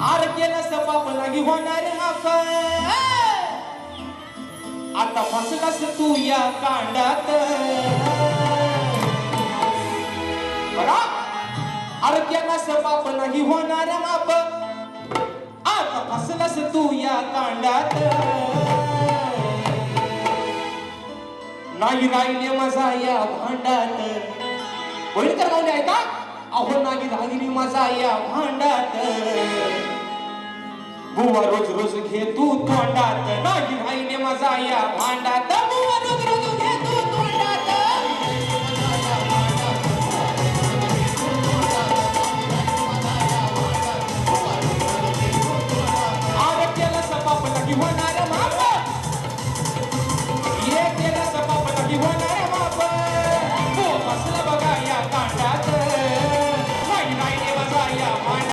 R केलं सपाप लागी होणार माफ आता फसलास तू या कांडात बघा आर केलं सपाप नाही होणार माफ आता फसलास तू या कांडात नाही राहिले मजा या भांडात होईल तर माऊली ऐका अहो नाही राहिली मजा या भांडात बुवा रोज रोज घे तू तोंडात नाही राहिले मजा या भांडात